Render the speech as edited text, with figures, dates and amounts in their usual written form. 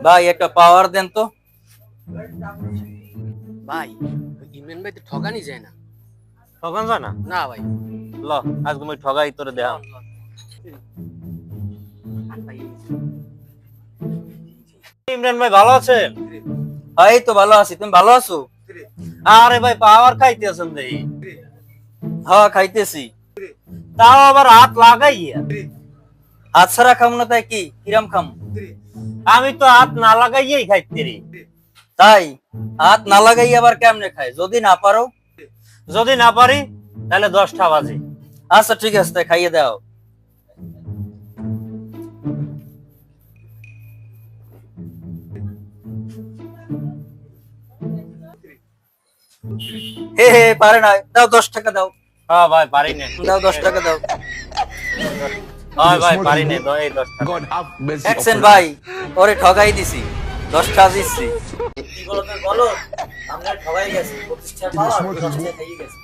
ভাই একটা পাওয়ার দেন তো। ভাই ইমরান ভাই তো ঠকানি যায় না। ঠকান যায় না? না ভাই। ল আজকে মই ঠগাই তোরে দেয়া। ভাই ইমরান ভাই ভালো আছেন? এই তো ভালো আছি, তুমি ভালো আছো? আরে ভাই পাওয়ার খাইতেছেন দেই। হ্যাঁ খাইতেছি। তাও আবার হাত লাগাইয়া। হাত ছাড়া খাম না তাই কি কিরাম খাম? আমি তো হাত না লাগাইয়াই খাইতেরি। তাই হাত না লাগাই আবার কেমনে খায়? যদি না পারো? যদি না পারি তাহলে 10টা বাজে। আচ্ছা ঠিক আছে, তাই খাইয়ে দাও। হে হে পারে না, দাও 10 টাকা দাও। হ্যাঁ ভাই পারি না, দাও 10 টাকা দাও। হ্যাঁ ভাই পারি না, দাও এই 10 টাকা। God have mercy দেখছেন upon ভাই, ওরে ঠগাই দিছি, 10টা দিচ্ছি। কি বলো তুমি বলো, আমরা ঠগাই গেছি, 25 টাকা পাওয়া 10 টাকা খাইয়ে গেছি।